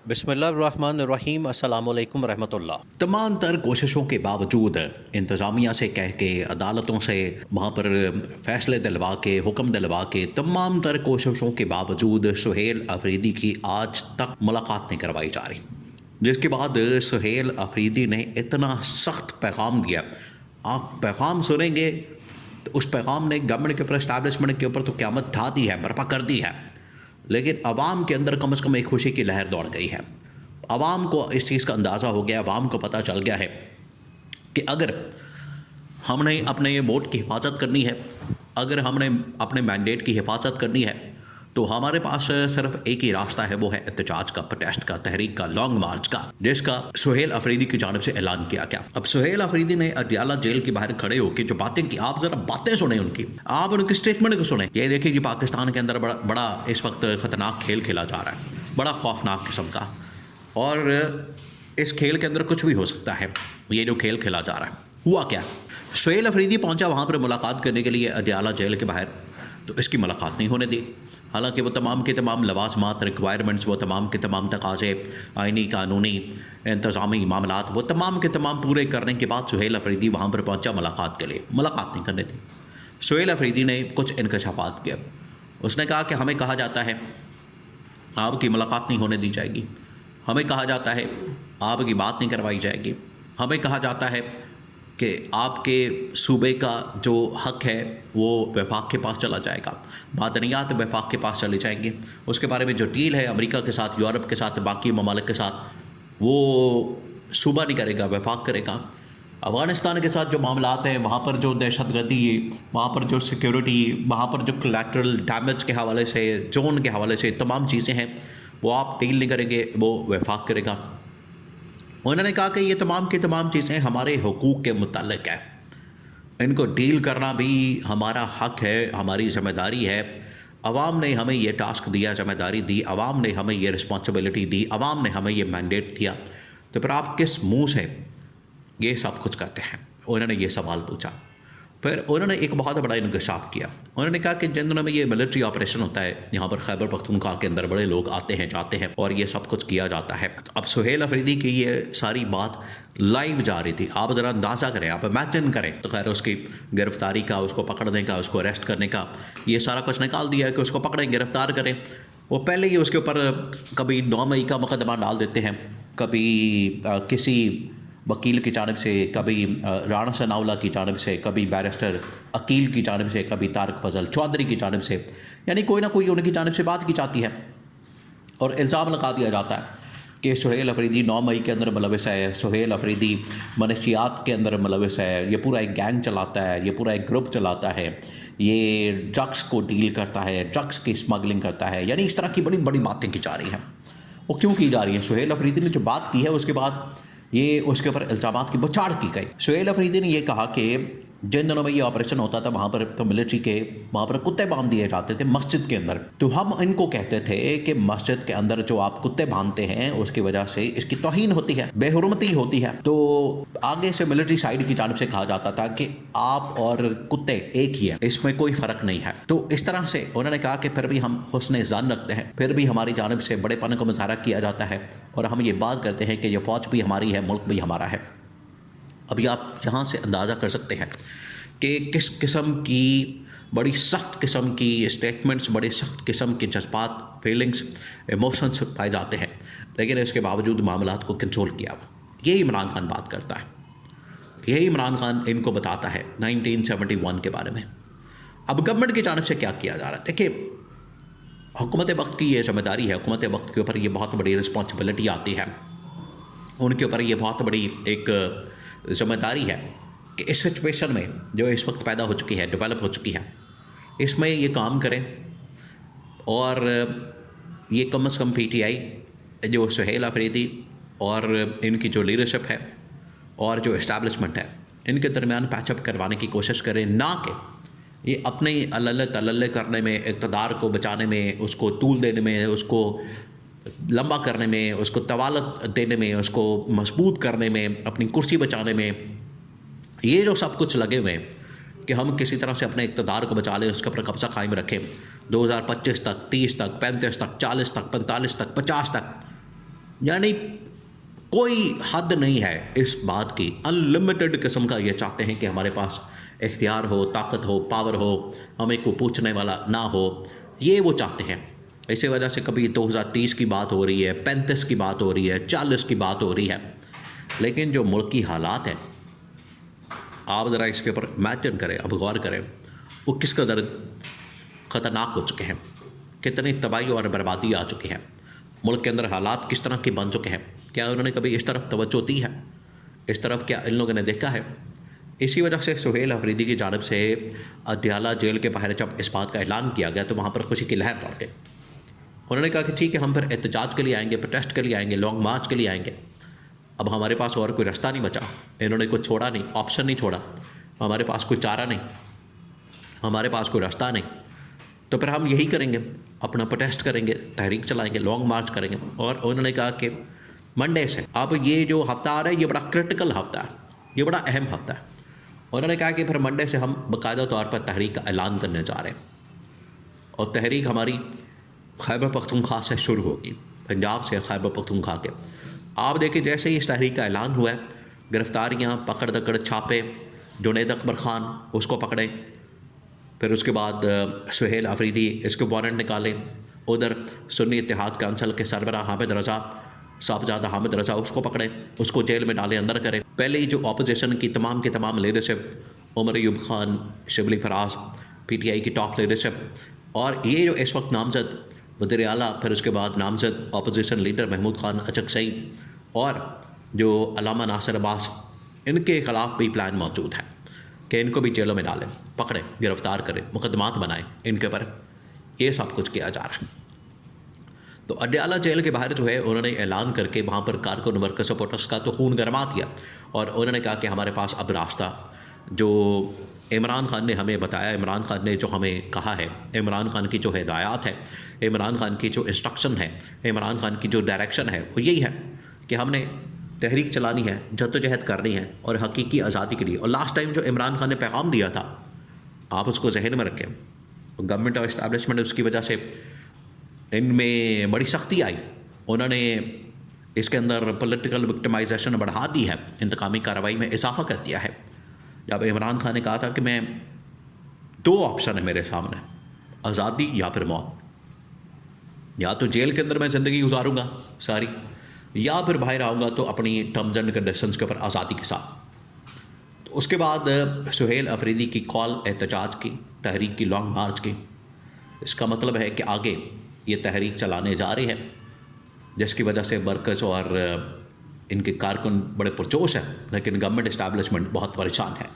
بسم اللہ الرحمن الرحیم۔ السلام علیکم ورحمۃ اللہ۔ تمام تر کوششوں کے باوجود انتظامیہ سے کہہ کے، عدالتوں سے وہاں پر فیصلے دلوا کے، حکم دلوا کے، تمام تر کوششوں کے باوجود سہیل افریدی کی آج تک ملاقات نہیں کروائی جا رہی، جس کے بعد سہیل افریدی نے اتنا سخت پیغام دیا۔ آپ پیغام سنیں گے تو اس پیغام نے گورنمنٹ کے اوپر، اسٹیبلشمنٹ کے اوپر تو قیامت ڈھا دی ہے، برپا کر دی ہے، لیکن عوام کے اندر کم از کم ایک خوشی کی لہر دوڑ گئی ہے۔ عوام کو اس چیز کا اندازہ ہو گیا، عوام کو پتہ چل گیا ہے کہ اگر ہم نے اپنے ووٹ کی حفاظت کرنی ہے، اگر ہم نے اپنے مینڈیٹ کی حفاظت کرنی ہے، تو ہمارے پاس صرف ایک ہی راستہ ہے، وہ ہے احتجاج کا، پروٹیسٹ کا، تحریک کا، لانگ مارچ کا، جس کا سہیل افریدی کی جانب سے اعلان کیا گیا۔ اب سہیل افریدی نے اڈیالہ جیل کے باہر کھڑے ہو کے جو باتیں کی، آپ ذرا باتیں سنیں ان کی، آپ ان کی اسٹیٹمنٹ کو سنیں۔ یہ دیکھیں جی، پاکستان کے اندر بڑا اس وقت خطرناک کھیل کھیلا جا رہا ہے، بڑا خوفناک قسم کا، اور اس کھیل کے اندر کچھ بھی ہو سکتا ہے۔ یہ جو کھیل کھیلا جا رہا ہے، ہوا کیا؟ سہیل افریدی پہنچا وہاں پر ملاقات کرنے کے لیے اڈیالہ جیل کے باہر، تو اس کی ملاقات نہیں ہونے دی، حالانکہ وہ تمام کے تمام لوازمات، ریکوائرمنٹس، وہ تمام کے تمام تقاضے، آئینی، قانونی، انتظامی معاملات، وہ تمام کے تمام پورے کرنے کے بعد سہیل افریدی وہاں پر پہنچا ملاقات کے لیے، ملاقات نہیں کرنے دی۔ سہیل افریدی نے کچھ انکشافات کیا۔ اس نے کہا کہ ہمیں کہا جاتا ہے آپ کی ملاقات نہیں ہونے دی جائے گی، ہمیں کہا جاتا ہے آپ کی بات نہیں کروائی جائے گی، ہمیں کہا جاتا ہے کہ آپ کے صوبے کا جو حق ہے وہ وفاق کے پاس چلا جائے گا، معدنیات وفاق کے پاس چلی جائیں گی، اس کے بارے میں جو ڈیل ہے امریکہ کے ساتھ، یورپ کے ساتھ، باقی ممالک کے ساتھ، وہ صوبہ نہیں کرے گا، وفاق کرے گا۔ افغانستان کے ساتھ جو معاملات ہیں، وہاں پر جو دہشت گردی، وہاں پر جو سیکیورٹی، وہاں پر جو کولیٹرل ڈیمیج کے حوالے سے، زون کے حوالے سے تمام چیزیں ہیں، وہ آپ ڈیل نہیں کریں گے، وہ وفاق کرے گا۔ انہوں نے کہا کہ یہ تمام کی تمام چیزیں ہمارے حقوق کے متعلق ہیں، ان کو ڈیل کرنا بھی ہمارا حق ہے، ہماری ذمہ داری ہے۔ عوام نے ہمیں یہ ٹاسک دیا، ذمہ داری دی، عوام نے ہمیں یہ رسپانسبلٹی دی، عوام نے ہمیں یہ مینڈیٹ دیا، تو پھر آپ کس منہ سے یہ سب کچھ کرتے ہیں؟ انہوں نے یہ سوال پوچھا۔ پھر انہوں نے ایک بہت بڑا انکشاف کیا۔ انہوں نے کہا کہ جن دنوں میں یہ ملٹری آپریشن ہوتا ہے، یہاں پر خیبر پختونخوا کے اندر بڑے لوگ آتے ہیں، جاتے ہیں، اور یہ سب کچھ کیا جاتا ہے۔ اب سہیل افریدی کی یہ ساری بات لائیو جا رہی تھی، آپ ذرا اندازہ کریں، آپ امیجن کریں، تو خیر اس کی گرفتاری کا، اس کو پکڑنے کا، اس کو اریسٹ کرنے کا، یہ سارا کچھ نکال دیا ہے کہ اس کو پکڑیں، گرفتار کریں۔ وہ پہلے ہی اس کے اوپر کبھی 9 مئی کا مقدمہ ڈال دیتے ہیں، کبھی کسی وکیل کی جانب سے، کبھی رانا ثناءاللہ کی جانب سے، کبھی بیرسٹر عقیل کی جانب سے، کبھی طارق فضل چودھری کی جانب سے، یعنی کوئی نہ کوئی ان کی جانب سے بات کی جاتی ہے، اور الزام لگا دیا جاتا ہے کہ سہیل افریدی 9 مئی کے اندر ملوث ہے، سہیل افریدی منشیات کے اندر ملوث ہے، یہ پورا ایک گینگ چلاتا ہے، یہ پورا ایک گروپ چلاتا ہے، یہ ڈرگس کو ڈیل کرتا ہے، ڈرگس کی اسمگلنگ کرتا ہے، یعنی اس طرح کی بڑی بڑی باتیں کی جا رہی ہیں۔ وہ کیوں کی جا رہی ہیں؟ سہیل افریدی نے جو بات کی ہے، اس کے بعد یہ اس کے اوپر الزامات کی بچھاڑ کی گئی۔ سہیل افریدی نے یہ کہا کہ جن دنوں میں یہ آپریشن ہوتا تھا، وہاں پر تو ملٹری کے وہاں پر کتے باندھ دیے جاتے تھے مسجد کے اندر، تو ہم ان کو کہتے تھے کہ مسجد کے اندر جو آپ کتے باندھتے ہیں، اس کی وجہ سے اس کی توہین ہوتی ہے، بے حرمتی ہوتی ہے۔ تو آگے سے ملٹری سائیڈ کی جانب سے کہا جاتا تھا کہ آپ اور کتے ایک ہی ہے، اس میں کوئی فرق نہیں ہے۔ تو اس طرح سے انہوں نے کہا کہ پھر بھی ہم حسن ظن رکھتے ہیں، پھر بھی ہماری جانب سے بڑے پن کا مظاہرہ کیا جاتا ہے، اور ہم یہ بات کرتے ہیں کہ یہ فوج بھی ہماری ہے، ملک بھی ہمارا ہے۔ ابھی آپ یہاں سے اندازہ کر سکتے ہیں کہ کس قسم کی بڑی سخت قسم کی اسٹیٹمنٹس، بڑے سخت قسم کے جذبات، فیلنگس، ایموشنس پائے جاتے ہیں، لیکن اس کے باوجود معاملات کو کنٹرول کیا ہوا۔ یہی عمران خان بات کرتا ہے، یہی عمران خان ان کو بتاتا ہے 1971 کے بارے میں۔ اب گورنمنٹ کی جانب سے کیا کیا جا رہا ہے؟ دیکھیں، حکومت وقت کی یہ ذمہ داری ہے، حکومت وقت کے اوپر یہ بہت بڑی رسپانسبلٹی آتی ہے، ان کے اوپر یہ بہت بڑی ایک ذمہ داری ہے کہ اس سچویشن میں جو اس وقت پیدا ہو چکی ہے، ڈیولپ ہو چکی ہے، اس میں یہ کام کریں، اور یہ کم از کم پی ٹی آئی، جو سہیل افریدی اور ان کی جو لیڈرشپ ہے اور جو اسٹیبلشمنٹ ہے، ان کے درمیان پیچ اپ کروانے کی کوشش کریں، نہ کہ یہ اپنے اللہ تللے کرنے میں، اقتدار کو بچانے میں، اس کو طول دینے میں، اس کو لمبا کرنے میں، اس کو طوالت دینے میں، اس کو مضبوط کرنے میں، اپنی کرسی بچانے میں، یہ جو سب کچھ لگے ہوئے ہیں کہ ہم کسی طرح سے اپنے اقتدار کو بچا لیں، اس کے اوپر قبضہ قائم رکھیں، 2025 تک، 30 تک، 35 تک، 40 تک، 45 تک، 50 تک، یعنی کوئی حد نہیں ہے اس بات کی، انلمیٹڈ قسم کا یہ چاہتے ہیں کہ ہمارے پاس اختیار ہو، طاقت ہو، پاور ہو، ہمیں کو پوچھنے والا نہ ہو، یہ وہ چاہتے ہیں۔ اسی وجہ سے کبھی 2030 کی بات ہو رہی ہے، 35 کی بات ہو رہی ہے، 40 کی بات ہو رہی ہے، لیکن جو ملکی حالات ہیں آپ ذرا اس کے اوپر امیجن کریں، اب غور کریں، وہ کس قدر خطرناک ہو چکے ہیں، کتنی تباہی اور بربادی آ چکی ہے، ملک کے اندر حالات کس طرح کے بن چکے ہیں۔ کیا انہوں نے کبھی اس طرف توجہ دی ہے؟ اس طرف کیا ان لوگوں نے دیکھا ہے؟ اسی وجہ سے سہیل افریدی کی جانب سے اڈیالہ جیل کے باہر جب اس بات کا اعلان کیا گیا تو وہاں پر خوشی کی لہر دوڑ گئی۔ انہوں نے کہا کہ ٹھیک ہے، ہم پھر احتجاج کے لیے آئیں گے، پروٹیسٹ کے لیے آئیں گے، لانگ مارچ کے لیے آئیں گے۔ اب ہمارے پاس اور کوئی رستہ نہیں بچا، انہوں نے کوئی چھوڑا نہیں، آپشن نہیں چھوڑا، ہمارے پاس کوئی چارہ نہیں، ہمارے پاس کوئی راستہ نہیں، تو پھر ہم یہی کریں گے، اپنا پروٹیسٹ کریں گے، تحریک چلائیں گے، لانگ مارچ کریں گے۔ اور انہوں نے کہا کہ منڈے سے اب یہ جو ہفتہ آ رہا ہے یہ بڑا کرٹیکل ہفتہ ہے، یہ بڑا اہم ہفتہ ہے۔ انہوں نے کہا کہ پھر منڈے سے ہم باقاعدہ طور پر تحریک کا اعلان کرنے جا رہے ہیں، اور تحریک ہماری خیبر پختونخوا سے شروع ہوگی، پنجاب سے خیبر پختونخوا کے۔ آپ دیکھیں جیسے ہی اس تحریک کا اعلان ہوا ہے، گرفتاریاں، پکڑ دکڑ، چھاپے، جنید اکبر خان اس کو پکڑے، پھر اس کے بعد سہیل افریدی اس کے وارنٹ نکالے، ادھر سنی اتحاد کونسل کے سربراہ حامد رضا، صاحبزادہ حامد رضا، اس کو پکڑے، اس کو جیل میں ڈالے، اندر کرے۔ پہلے ہی جو اپوزیشن کی تمام کے تمام leadership, Omar Ayub Khan, Shibli Faraz, P T I کی ٹاپ لیڈرشپ، اور یہ جو اس وقت نامزد وزیر اعلیٰ، پھر اس کے بعد نامزد اپوزیشن لیڈر محمود خان اچکزئی، اور جو علامہ ناصر عباس، ان کے خلاف بھی پلان موجود ہے کہ ان کو بھی جیلوں میں ڈالیں، پکڑیں، گرفتار کریں، مقدمات بنائیں ان کے اوپر۔ یہ سب کچھ کیا جا رہا ہے۔ تو اڈیالہ جیل کے باہر جو ہے انہوں نے اعلان کر کے وہاں پر کارکن ورکر سپورٹرس کا تو خون گرما دیا، اور انہوں نے کہا کہ ہمارے پاس اب راستہ جو عمران خان نے ہمیں بتایا، عمران خان نے جو ہمیں کہا ہے، عمران خان کی جو ہدایات ہے، عمران خان کی جو انسٹرکشن ہے، عمران خان کی جو ڈائریکشن ہے، وہ یہی ہے کہ ہم نے تحریک چلانی ہے، جدوجہد کرنی ہے، اور حقیقی آزادی کے لیے۔ اور لاسٹ ٹائم جو عمران خان نے پیغام دیا تھا، آپ اس کو ذہن میں رکھیں، گورنمنٹ اور اسٹیبلشمنٹ اس کی وجہ سے ان میں بڑی سختی آئی، انہوں نے اس کے اندر پولیٹیکل وکٹمائزیشن بڑھا دی ہے، انتقامی کارروائی میں اضافہ کر دیا ہے۔ جب عمران خان نے کہا تھا کہ میں 2 آپشن ہے میرے سامنے، آزادی یا پھر موت، یا تو جیل کے اندر میں زندگی گزاروں گا ساری، یا پھر باہر آؤں گا تو اپنی ٹرمز اینڈ کنڈیشنز کے اوپر آزادی کے ساتھ۔ تو اس کے بعد سہیل افریدی کی کال احتجاج کی، تحریک کی، لانگ مارچ کی۔ اس کا مطلب ہے کہ آگے یہ تحریک چلانے جا رہی ہے، جس کی وجہ سے ورکرز اور ان کے کارکن بڑے پرجوش ہیں، لیکن گورنمنٹ اسٹیبلشمنٹ بہت پریشان ہے۔